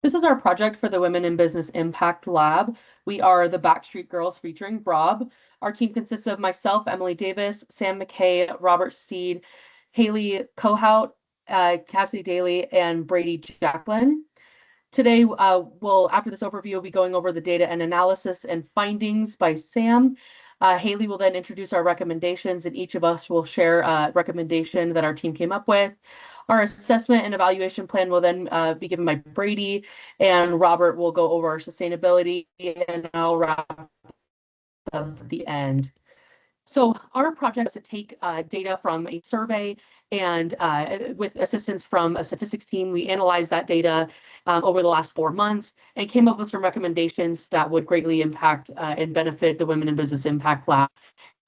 This is our project for the Women in Business Impact Lab. We are the Backstreet Girls featuring Rob. Our team consists of myself, Emily Davis, Sam McKay, Robert Steed, Haley Kohout, Cassidy Daly, and Brady Jacklin. Today, after this overview, we'll be going over the data and analysis and findings by Sam. Haley will then introduce our recommendations, and each of us will share a recommendation that our team came up with. Our assessment and evaluation plan will then be given by Brady, and Robert will go over our sustainability, and I'll wrap up at the end. So our project is to take data from a survey and with assistance from a statistics team, we analyzed that data over the last 4 months and came up with some recommendations that would greatly impact and benefit the Women in Business Impact Lab.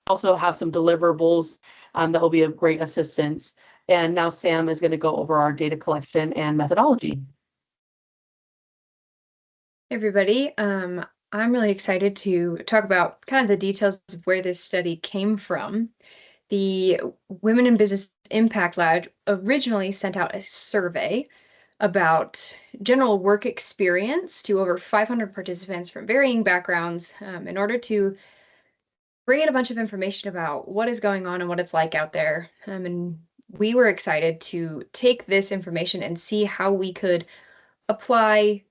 Also have some deliverables that will be of great assistance. And now Sam is going to go over our data collection and methodology. Hey everybody, I'm really excited to talk about kind of the details of where this study came from. The Women in Business Impact Lab originally sent out a survey about general work experience to over 500 participants from varying backgrounds in order to bring in a bunch of information about what is going on and what it's like out there. And we were excited to take this information and see how we could apply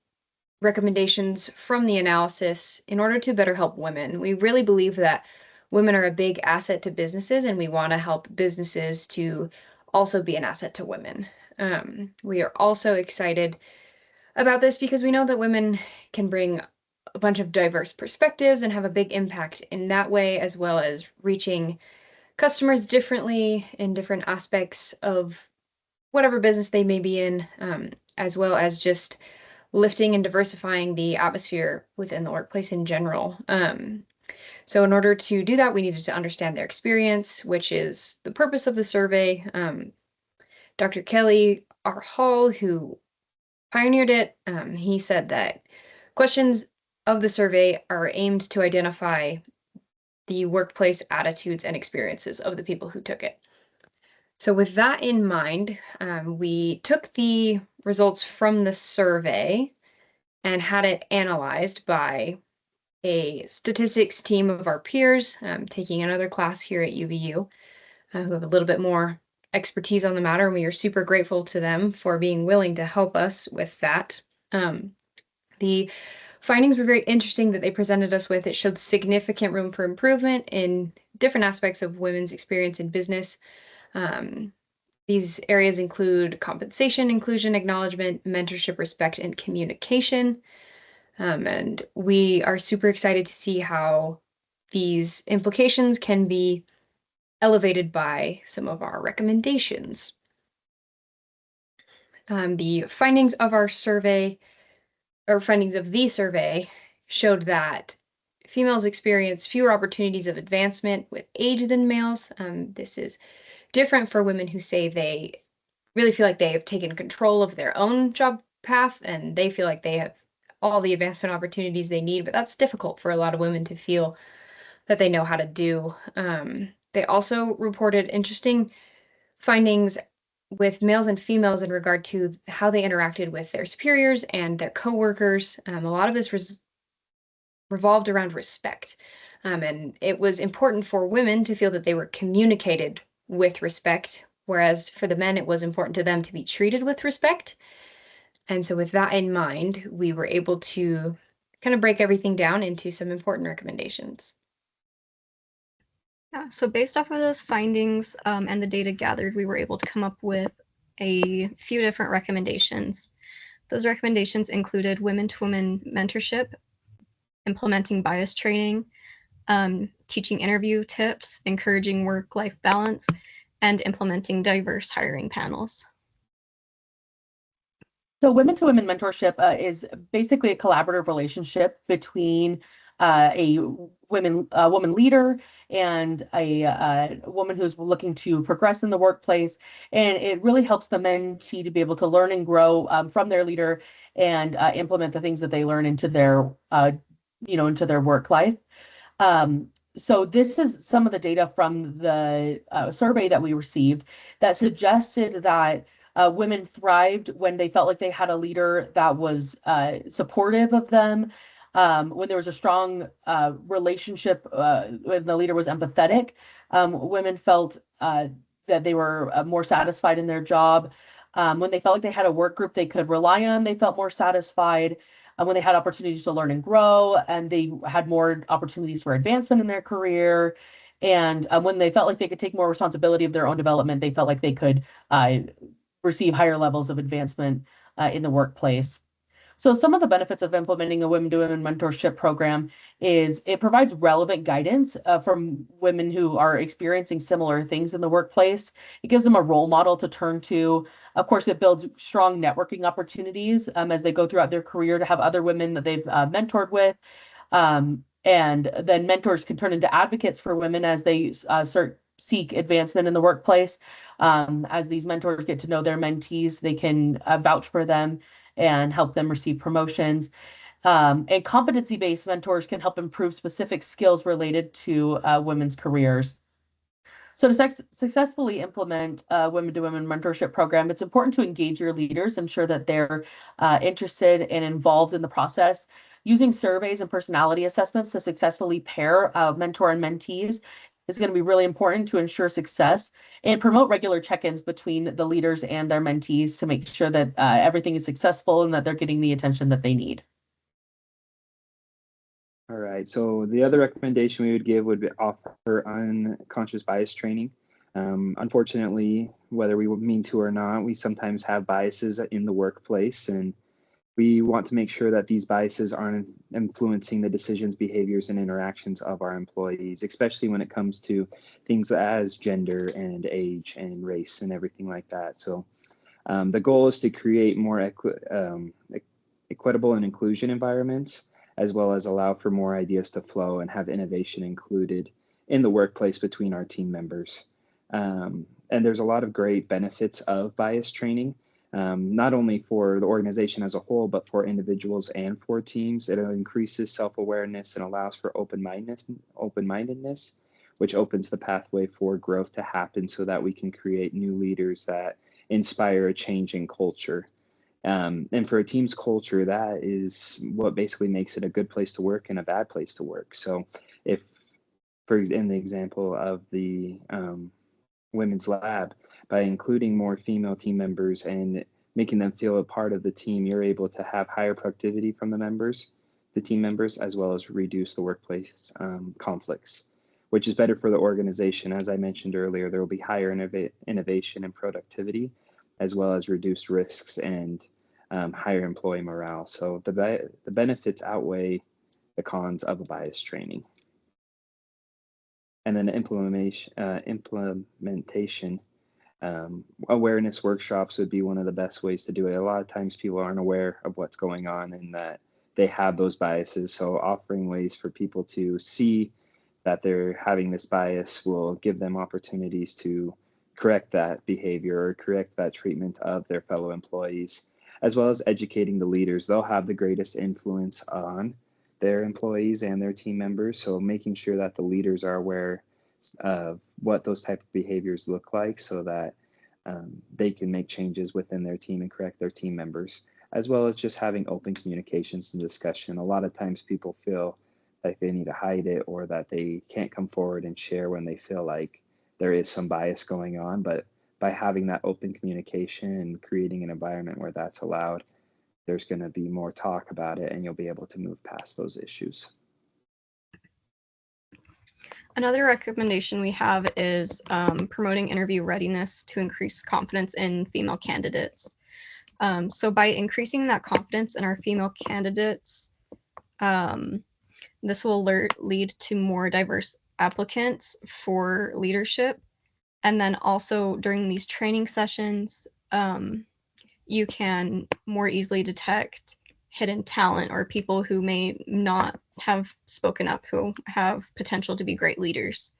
recommendations from the analysis in order to better help women. We really believe that women are a big asset to businesses, and we want to help businesses to also be an asset to women. We are also excited about this because we know that women can bring a bunch of diverse perspectives and have a big impact in that way, as well as reaching customers differently in different aspects of whatever business they may be in, as well as just lifting and diversifying the atmosphere within the workplace in general. So in order to do that, we needed to understand their experience, which is the purpose of the survey. Dr. Kelly R. Hall, who pioneered it, he said that questions of the survey are aimed to identify the workplace attitudes and experiences of the people who took it. So with that in mind, we took the results from the survey and had it analyzed by a statistics team of our peers taking another class here at UVU who have a little bit more expertise on the matter, and we are super grateful to them for being willing to help us with that. The findings were very interesting that they presented us with. It showed significant room for improvement in different aspects of women's experience in business. These areas include compensation, inclusion, acknowledgement, mentorship, respect, and communication. And we are super excited to see how these implications can be elevated by some of our recommendations. The findings of our survey, or findings of the survey, showed that females experience fewer opportunities of advancement with age than males. This is different for women who say they really feel like they have taken control of their own job path and they feel like they have all the advancement opportunities they need, but that's difficult for a lot of women to feel that they know how to do. They also reported interesting findings with males and females in regard to how they interacted with their superiors and their coworkers. A lot of this revolved around respect. And it was important for women to feel that they were communicated with respect, whereas for the men, it was important to them to be treated with respect. And so with that in mind, we were able to kind of break everything down into some important recommendations. Yeah, so based off of those findings and the data gathered, we were able to come up with a few different recommendations. Those recommendations included women-to-women mentorship, implementing bias training, teaching interview tips, encouraging work-life balance, and implementing diverse hiring panels. So women-to-women mentorship is basically a collaborative relationship between a woman leader and a woman who's looking to progress in the workplace, and it really helps the mentee to be able to learn and grow from their leader and implement the things that they learn into their into their work life. So this is some of the data from the survey that we received that suggested that Women thrived when they felt like they had a leader that was supportive of them. When there was a strong relationship, when the leader was empathetic, women felt that they were more satisfied in their job. When they felt like they had a work group they could rely on, they felt more satisfied. When they had opportunities to learn and grow, and they had more opportunities for advancement in their career. And when they felt like they could take more responsibility of their own development, they felt like they could receive higher levels of advancement in the workplace. So some of the benefits of implementing a women to women mentorship program is it provides relevant guidance from women who are experiencing similar things in the workplace. It gives them a role model to turn to. Of course, it builds strong networking opportunities as they go throughout their career to have other women that they've mentored with. And then mentors can turn into advocates for women as they seek advancement in the workplace. As these mentors get to know their mentees, they can vouch for them and help them receive promotions. And competency-based mentors can help improve specific skills related to women's careers. So to successfully implement a women to women mentorship program, it's important to engage your leaders, ensure that they're interested and involved in the process. Using surveys and personality assessments to successfully pair mentor and mentees is going to be really important to ensure success, and promote regular check-ins between the leaders and their mentees to make sure that everything is successful and that they're getting the attention that they need. All right, so the other recommendation we would give would be offer unconscious bias training. Unfortunately, whether we mean to or not, we sometimes have biases in the workplace, and we want to make sure that these biases aren't influencing the decisions, behaviors, and interactions of our employees, especially when it comes to things as gender and age and race and everything like that. So the goal is to create more equitable and inclusion environments, as well as allow for more ideas to flow and have innovation included in the workplace between our team members. And there's a lot of great benefits of bias training, not only for the organization as a whole, but for individuals and for teams. It increases self-awareness and allows for open-mindedness, which opens the pathway for growth to happen so that we can create new leaders that inspire a change in culture. And for a team's culture, that is what basically makes it a good place to work and a bad place to work. So if, in the example of the women's lab, by including more female team members and making them feel a part of the team, you're able to have higher productivity from the team members, as well as reduce the workplace conflicts, which is better for the organization. As I mentioned earlier, there will be higher innovation and productivity, as well as reduced risks and higher employee morale. So the benefits outweigh the cons of a bias training. And then implementation, awareness workshops would be one of the best ways to do it. A lot of times people aren't aware of what's going on and that they have those biases. So offering ways for people to see that they're having this bias will give them opportunities to correct that behavior or correct that treatment of their fellow employees, as well as educating the leaders. They'll have the greatest influence on their employees and their team members. So making sure that the leaders are aware of what those type of behaviors look like so that they can make changes within their team and correct their team members, as well as just having open communications and discussion. A lot of times people feel like they need to hide it or that they can't come forward and share when they feel like there is some bias going on, but by having that open communication and creating an environment where that's allowed, there's going to be more talk about it and you'll be able to move past those issues. Another recommendation we have is promoting interview readiness to increase confidence in female candidates. So by increasing that confidence in our female candidates, this will lead to more diverse applicants for leadership. And then also during these training sessions, you can more easily detect hidden talent or people who may not have spoken up, who have potential to be great leaders.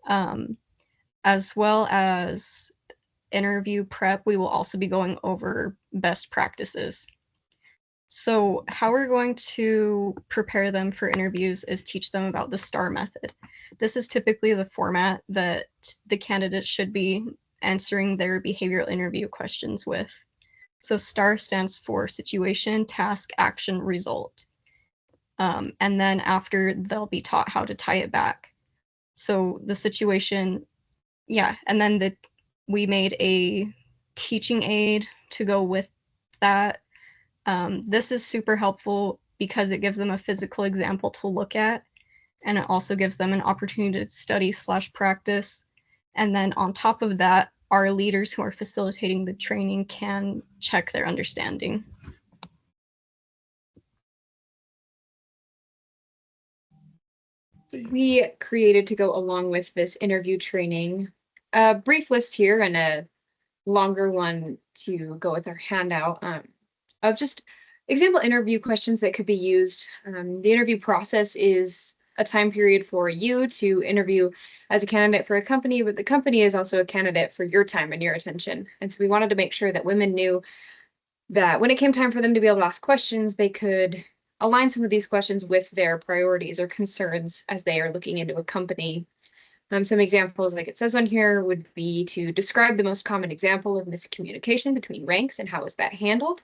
As well as interview prep, we will also be going over best practices. So how we're going to prepare them for interviews is teach them about the STAR method. This is typically the format that the candidate should be answering their behavioral interview questions with. So STAR stands for situation, task, action, result. And then after, they'll be taught how to tie it back. So the situation, yeah, and then we made a teaching aid to go with that. This is super helpful because it gives them a physical example to look at, and it also gives them an opportunity to study/practice. And then on top of that, our leaders who are facilitating the training can check their understanding. We created, to go along with this interview training, a brief list here and a longer one to go with our handout, of just example interview questions that could be used. The interview process is a time period for you to interview as a candidate for a company, but the company is also a candidate for your time and your attention. And so we wanted to make sure that women knew that when it came time for them to be able to ask questions, they could align some of these questions with their priorities or concerns as they are looking into a company. Some examples, like it says on here, would be to describe the most common example of miscommunication between ranks and how is that handled,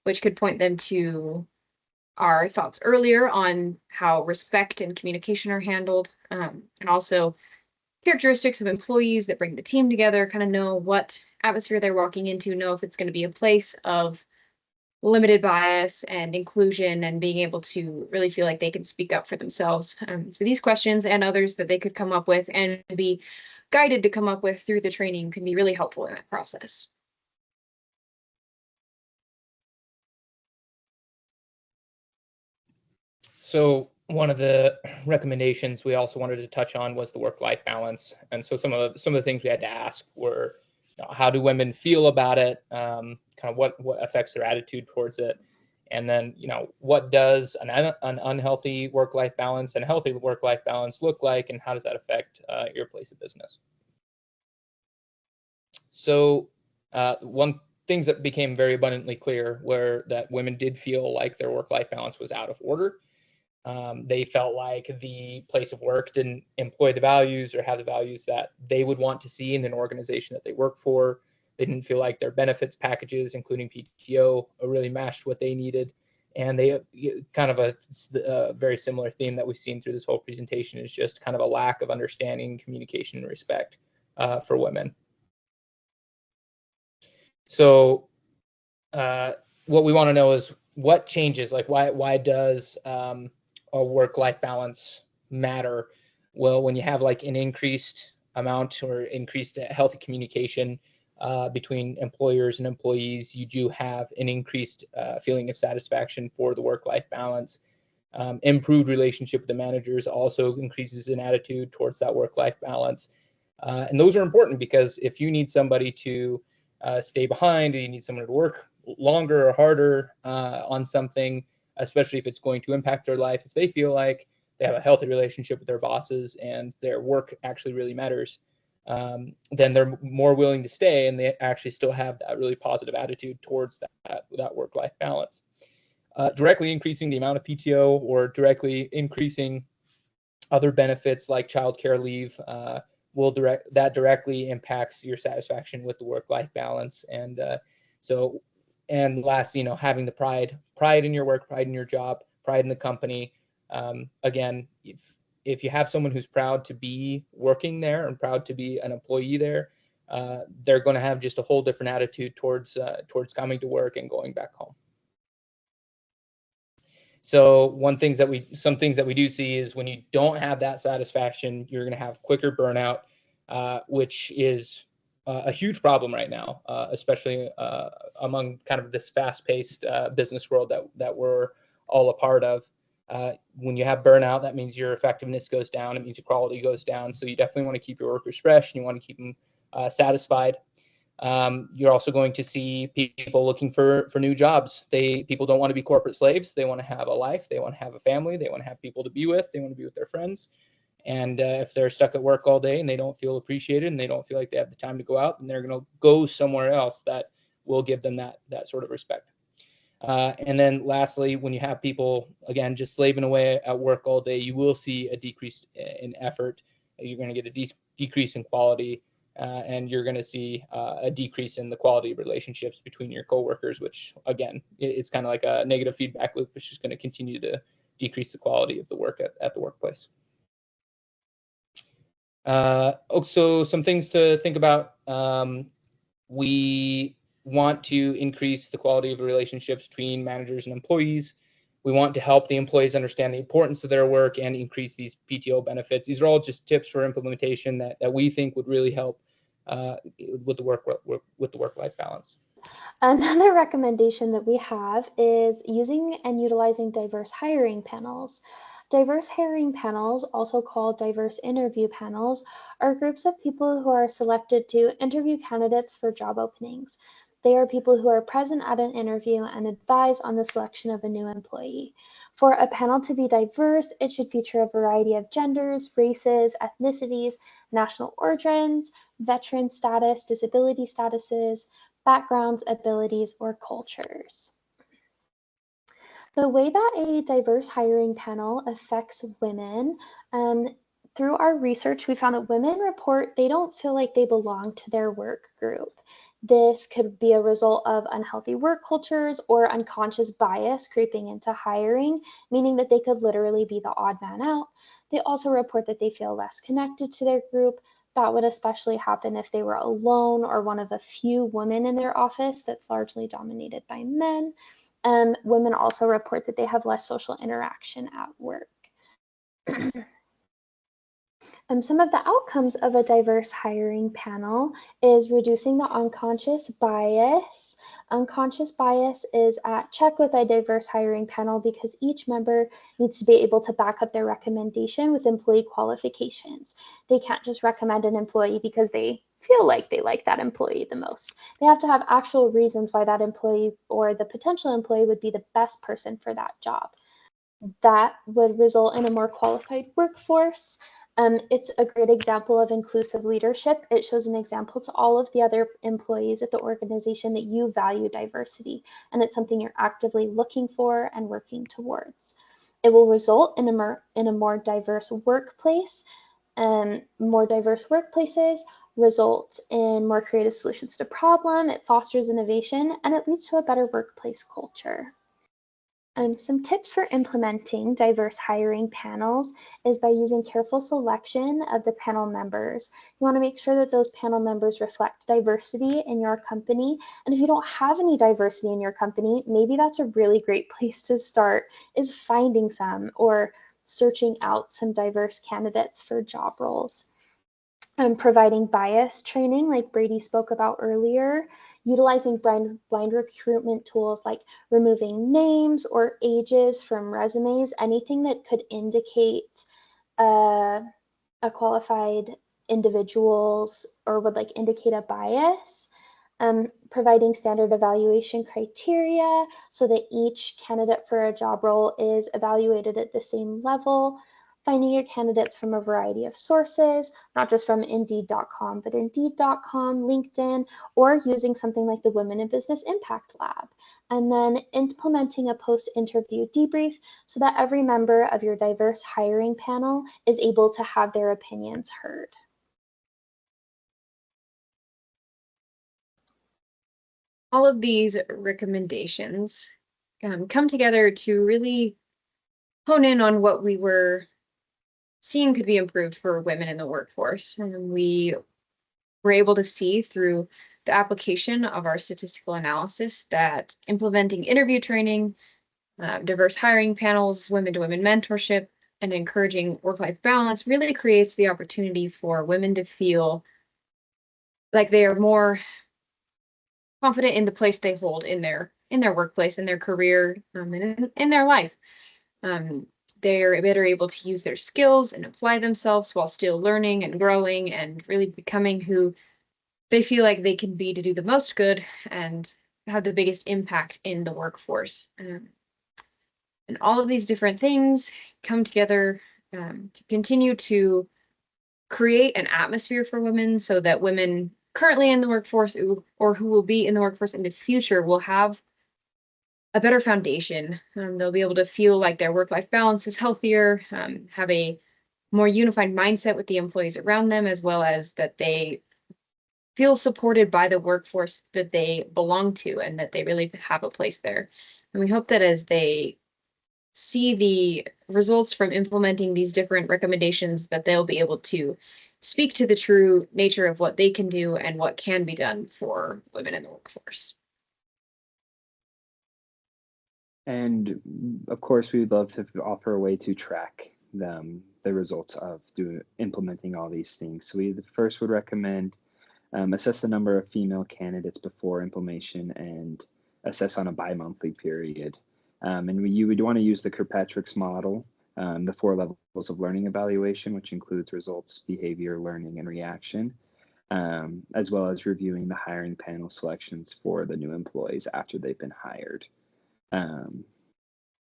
which could point them to our thoughts earlier on how respect and communication are handled, and also characteristics of employees that bring the team together, kind of know what atmosphere they're walking into, know if it's going to be a place of limited bias and inclusion and being able to really feel like they can speak up for themselves. So these questions and others that they could come up with and be guided to come up with through the training can be really helpful in that process. So one of the recommendations we also wanted to touch on was the work-life balance. And so some of the things we had to ask were, how do women feel about it? Kind of what affects their attitude towards it? And then, what does an unhealthy work-life balance and a healthy work-life balance look like, and how does that affect your place of business? So one things that became very abundantly clear were that women did feel like their work-life balance was out of order. They felt like the place of work didn't employ the values or have the values that they would want to see in an organization that they work for. They didn't feel like their benefits packages, including PTO, really matched what they needed. And they kind of a very similar theme that we've seen through this whole presentation is just kind of a lack of understanding, communication, and respect for women. So what we want to know is what changes, like why does a work-life balance matter? Well, when you have like an increased amount or increased healthy communication between employers and employees, you do have an increased feeling of satisfaction for the work-life balance. Improved relationship with the managers also increases an attitude towards that work-life balance. And those are important because if you need somebody to stay behind, you need someone to work longer or harder on something, especially if it's going to impact their life, if they feel like they have a healthy relationship with their bosses and their work actually really matters, then they're more willing to stay, and they actually still have that really positive attitude towards that work-life balance. Directly increasing the amount of PTO or directly increasing other benefits like childcare leave directly impacts your satisfaction with the work-life balance. And and last, having the pride in your work, pride in your job, pride in the company. Again, if you have someone who's proud to be working there and proud to be an employee there, they're going to have just a whole different attitude towards coming to work and going back home. So some things that we do see is when you don't have that satisfaction, you're going to have quicker burnout, which is a huge problem right now, especially among kind of this fast-paced business world that we're all a part of. When you have burnout, that means your effectiveness goes down. It means your quality goes down. So you definitely want to keep your workers fresh, and you want to keep them satisfied. You're also going to see people looking for new jobs. People don't want to be corporate slaves. They want to have a life. They want to have a family. They want to have people to be with. They want to be with their friends. And if they're stuck at work all day and they don't feel appreciated and they don't feel like they have the time to go out, then they're going to go somewhere else that will give them that sort of respect. And then lastly, when you have people, again, just slaving away at work all day, you will see a decrease in effort. You're going to get a decrease in quality. and you're going to see a decrease in the quality of relationships between your coworkers, which again, it's kind of like a negative feedback loop, which is going to continue to decrease the quality of the work at the workplace. So some things to think about. We want to increase the quality of the relationships between managers and employees. We want to help the employees understand the importance of their work and increase these PTO benefits. These are all just tips for implementation that we think would really help with the work-life balance. Another recommendation that we have is using and utilizing diverse hiring panels. Diverse hiring panels, also called diverse interview panels, are groups of people who are selected to interview candidates for job openings. They are people who are present at an interview and advise on the selection of a new employee. For a panel to be diverse, it should feature a variety of genders, races, ethnicities, national origins, veteran status, disability statuses, backgrounds, abilities, or cultures. The way that a diverse hiring panel affects women, through our research, we found that women report they don't feel like they belong to their work group. This could be a result of unhealthy work cultures or unconscious bias creeping into hiring, meaning that they could literally be the odd man out. They also report that they feel less connected to their group. That would especially happen if they were alone or one of a few women in their office that's largely dominated by men. Women also report that they have less social interaction at work. Some of the outcomes of a diverse hiring panel is reducing the unconscious bias. Unconscious bias is at check with a diverse hiring panel because each member needs to be able to back up their recommendation with employee qualifications. They can't just recommend an employee because they feel like they like that employee the most. They have to have actual reasons why that employee or the potential employee would be the best person for that job. That would result in a more qualified workforce. It's a great example of inclusive leadership. It shows an example to all of the other employees at the organization that you value diversity, and it's something you're actively looking for and working towards. It will result in a more diverse workplace. More diverse workplaces result in more creative solutions to problem. It fosters innovation, and it leads to a better workplace culture. Some tips for implementing diverse hiring panels is by using careful selection of the panel members. You want to make sure that those panel members reflect diversity in your company. And if you don't have any diversity in your company, maybe that's a really great place to start, is finding some or searching out some diverse candidates for job roles. Providing bias training, like Brady spoke about earlier, utilizing blind recruitment tools like removing names or ages from resumes, anything that could indicate a qualified individuals or would like indicate a bias. Providing standard evaluation criteria so that each candidate for a job role is evaluated at the same level. Finding your candidates from a variety of sources, not just from Indeed.com, but Indeed.com, LinkedIn, or using something like the Women in Business Impact Lab. And then implementing a post-interview debrief so that every member of your diverse hiring panel is able to have their opinions heard. All of these recommendations come together to really hone in on what we were seeing could be improved for women in the workforce. And we were able to see through the application of our statistical analysis that implementing interview training, diverse hiring panels, women-to-women mentorship, and encouraging work-life balance really creates the opportunity for women to feel like they are more confident in the place they hold in their workplace, in their career, and in their life. They're better able to use their skills and apply themselves while still learning and growing and really becoming who they feel like they can be to do the most good and have the biggest impact in the workforce. And all of these different things come together to continue to create an atmosphere for women so that women currently in the workforce or who will be in the workforce in the future will have a better foundation. They'll be able to feel like their work-life balance is healthier, have a more unified mindset with the employees around them, as well as that they feel supported by the workforce that they belong to and that they really have a place there. And we hope that as they see the results from implementing these different recommendations, that they'll be able to speak to the true nature of what they can do and what can be done for women in the workforce. And of course, we would love to offer a way to track the results of implementing all these things. So we first would recommend assess the number of female candidates before implementation and assess on a bi-monthly period. And you would want to use the Kirkpatrick's model, the 4 levels of learning evaluation, which includes results, behavior, learning, and reaction, as well as reviewing the hiring panel selections for the new employees after they've been hired.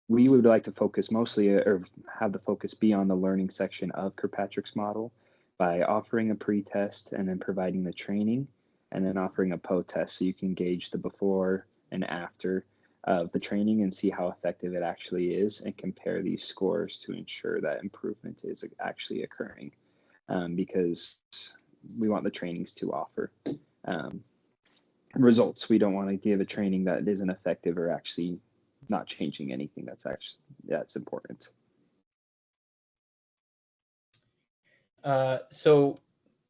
We would like to focus mostly, or have the focus be on the learning section of Kirkpatrick's model by offering a pre-test and then providing the training, and then offering a post-test so you can gauge the before and after of the training and see how effective it actually is, and compare these scores to ensure that improvement is actually occurring, because we want the trainings to offer results. We don't want to give a training that isn't effective or actually not changing anything that's important. So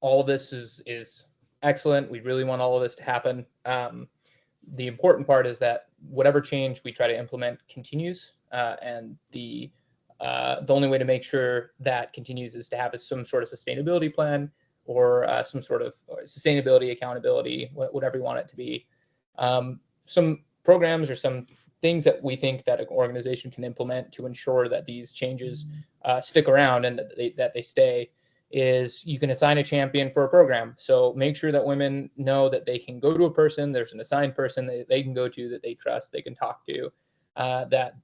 all of this is excellent. We really want all of this to happen. The important part is that whatever change we try to implement continues, and the only way to make sure that continues is to have some sort of sustainability plan, or some sort of sustainability, accountability, whatever you want it to be. Some programs or some things that we think that an organization can implement to ensure that these changes stick around and that they stay is you can assign a champion for a program. So make sure that women know that they can go to a person, there's an assigned person that they can go to, that they trust, they can talk to, that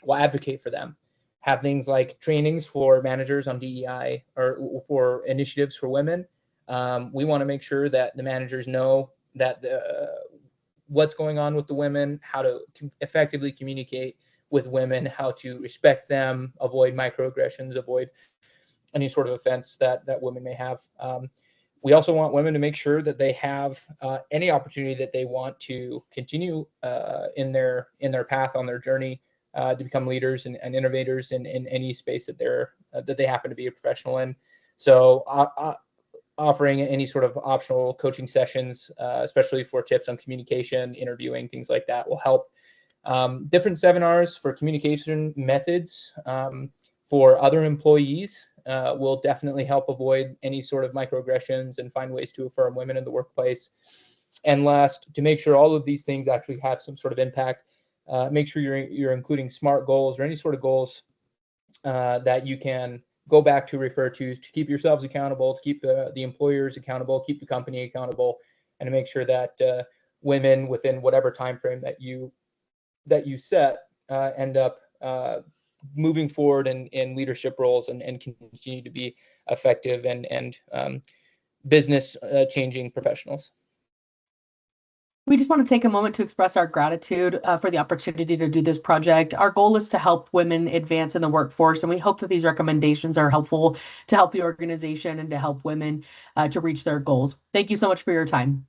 will advocate for them. Have things like trainings for managers on DEI or for initiatives for women. We want to make sure that the managers know that what's going on with the women, how to effectively communicate with women, how to respect them, avoid microaggressions, avoid any sort of offense that women may have. We also want women to make sure that they have any opportunity that they want to continue in their path on their journey to become leaders and innovators in any space that they happen to be a professional in. So offering any sort of optional coaching sessions, especially for tips on communication, interviewing, things like that will help. Different seminars for communication methods for other employees will definitely help avoid any sort of microaggressions and find ways to affirm women in the workplace. And last, to make sure all of these things actually have some sort of impact, make sure you're including SMART goals or any sort of goals that you can go back to, refer to keep yourselves accountable, to keep the employers accountable, keep the company accountable, and to make sure that women within whatever time frame that you set end up moving forward in leadership roles and continue to be effective and business changing professionals. We just want to take a moment to express our gratitude for the opportunity to do this project. Our goal is to help women advance in the workforce, and we hope that these recommendations are helpful to help the organization and to help women to reach their goals. Thank you so much for your time.